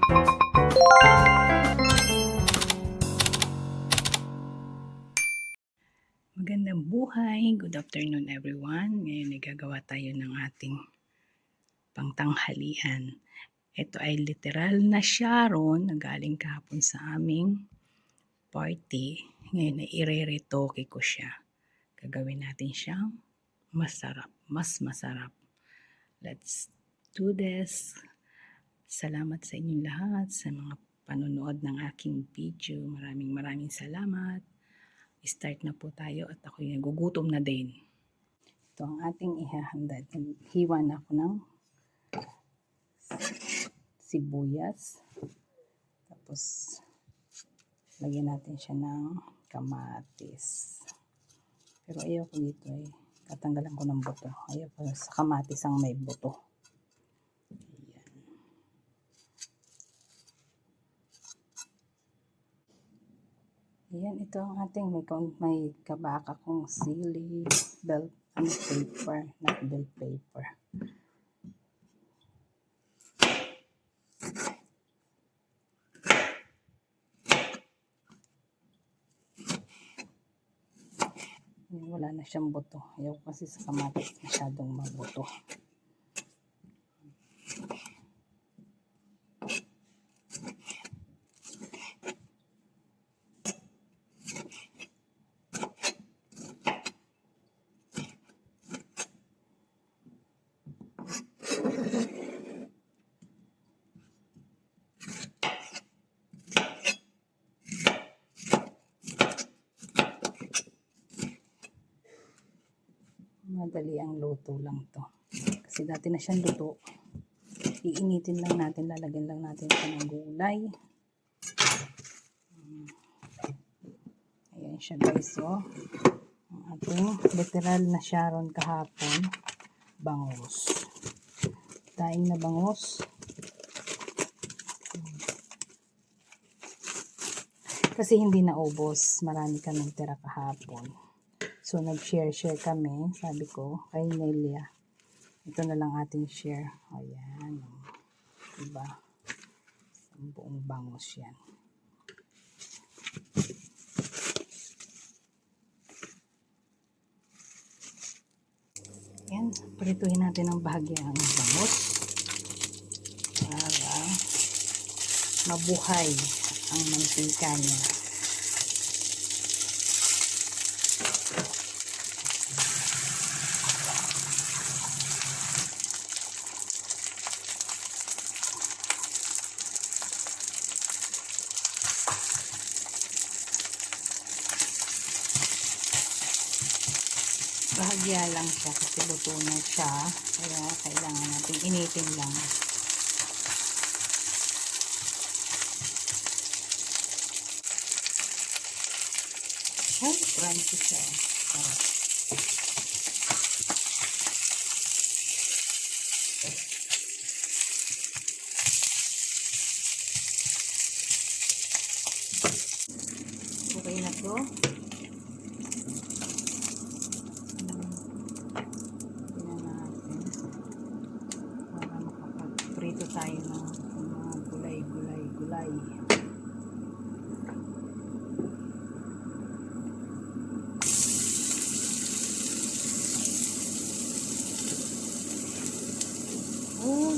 Magandang buhay, good afternoon everyone. Ngayon ay gagawa tayo ng ating pangtanghalian. Ito ay literal na Sharon na galing kahapon sa aming party. Ngayon ay ireretoke ko siya. Gagawin natin siyang masarap, mas masarap. Let's do this. Salamat sa inyong lahat sa mga panonood ng aking video. Maraming salamat. Start na po tayo at ako'y nagugutom na din. Ito ang ating ihahanda. Hiwa na ako ng sibuyas. Tapos, lagyan natin siya ng kamatis. Pero ayaw ko dito eh. Tatanggalan ko ng buto. Ayaw ko sa kamatis ang may buto. Ayan, ito ang ating may kabaka kong sili, bell paper, not bell paper. Ayan, wala na siyang buto. Ayaw kasi sa kamatis masyadong mabuto. Madali ang luto lang to. Kasi dati na siyang luto. Iinitin lang natin, lalagyan lang natin ito ng gulay. Ayan siya guys, oh. Ang ating literal na Sharon kahapon, bangus. Daing na bangus. Kasi hindi naubos, marami kaming tira kahapon. So, nag-share kami. Sabi ko, kay Nelia, ito na lang ating share. Ayan. Diba? Ang buong bangus yan. Ayan. Prituhin natin ang bahagya ng bangus. Para mabuhay ang mantika niya. Bahagya lang siya kasi luto na siya, kaya kailangan natin initin lang. Ay, crunchy siya. Sarap. Okay na to. Prito tayo ng mga gulay. Oh.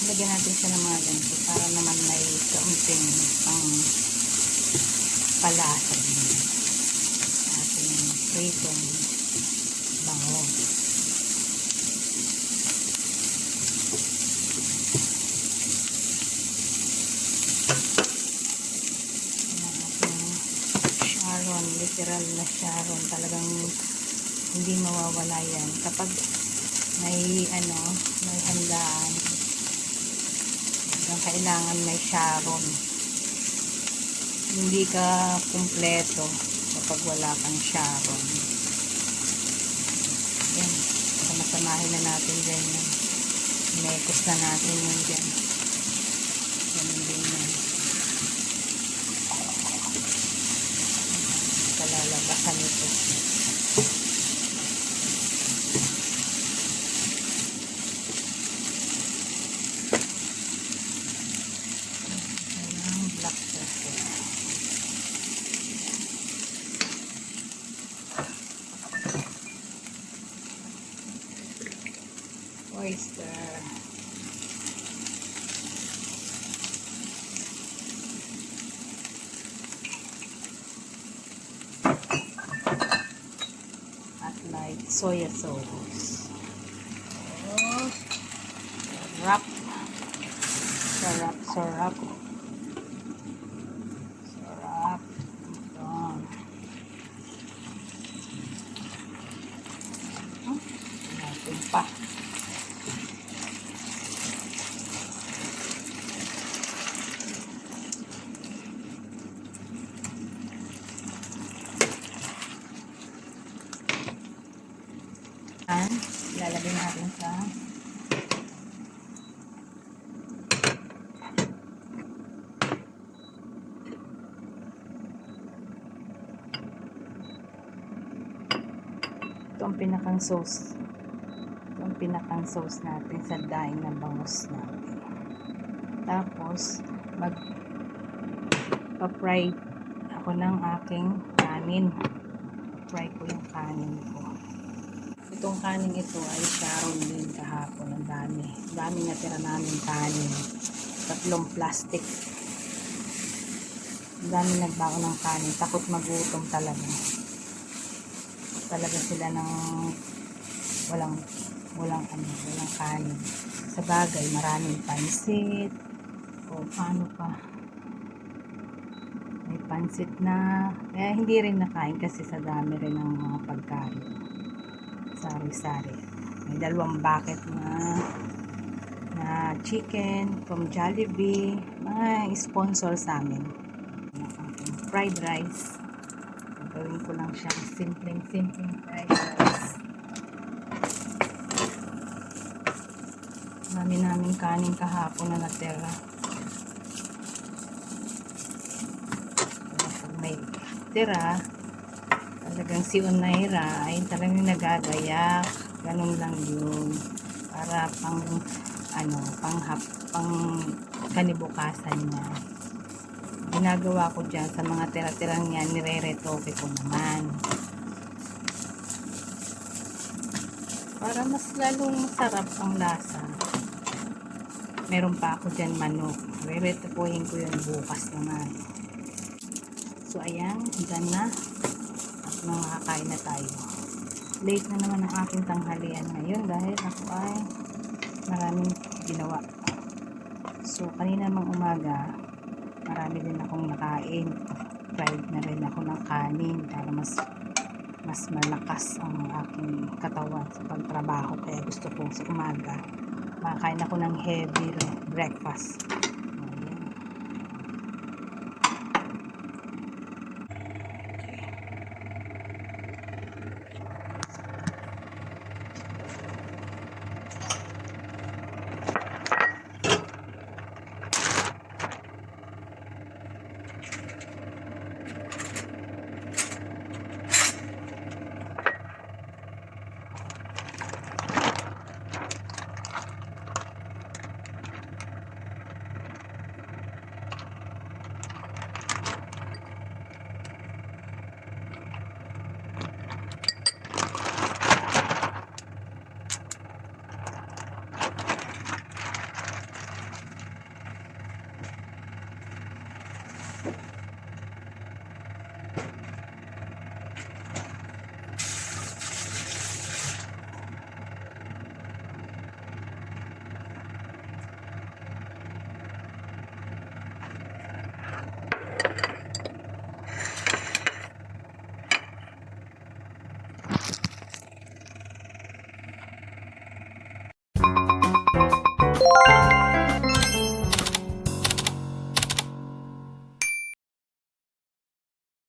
Lagyan natin siya ng mga ganito para naman may kaunting pang palasa din ating pritong bangus. Sharon literal na Sharon. Talagang hindi mawawala yan. Kapag may handaan, yung kailangan may Sharon. Hindi ka kumpleto kapag wala kang Sharon. Yan. Masamahin na natin dyan yan. Mekos na natin yun dyan. Ganun din yan. Kalalabasan ito. Black pepper. Oyster. At like soya sauce. Oh, sarap. Sarap, sarap. Sarap. Ito. Natin pa. Ilalagay natin sa ito ang pinakang sauce. Ito ang pinakang sauce natin sa daing na bangus natin. Tapos mag-fry ako ng aking kanin. Fry ko yung kanin ko. Itong kanin ito ay Sharon din kahapon. Ang dami. Dami natira namin kanin. 3 plastic. Ang dami nagbaon ng kanin. Takot magutom talaga. Talaga sila ng walang kanin. Sa bagay, maraming pansit. O paano pa. May pansit na. Kaya hindi rin nakain kasi sa dami rin ng mga pagkain. Sari-sari. May 2 bucket na chicken from Jollibee. Mga sponsor sa amin. Fried rice. Gawin ko lang siyang simpleng fried rice. Dami namin kanin kahapon na natira. Pag may tira, talagang si Onaira ay talagang nagagayak. Ganun lang yun. Para pang kanibukasan niya. Ginagawa ko dyan sa mga tira-tirang yan, nire-retoke ko naman. Para mas lalong masarap ang lasa. Meron pa ako dyan manok. Re-retokohin ko yun bukas naman. So ayan, dyan na. At makakain na tayo. Late na naman ang aking tanghalian ngayon dahil ako ay maraming ginawa. So kanina mang umaga, marami din akong nakain. Fried na rin ako ng kanin para mas malakas ang aking katawan sa pagtrabaho. Kaya gusto ko sa umaga makakain ako ng heavy breakfast.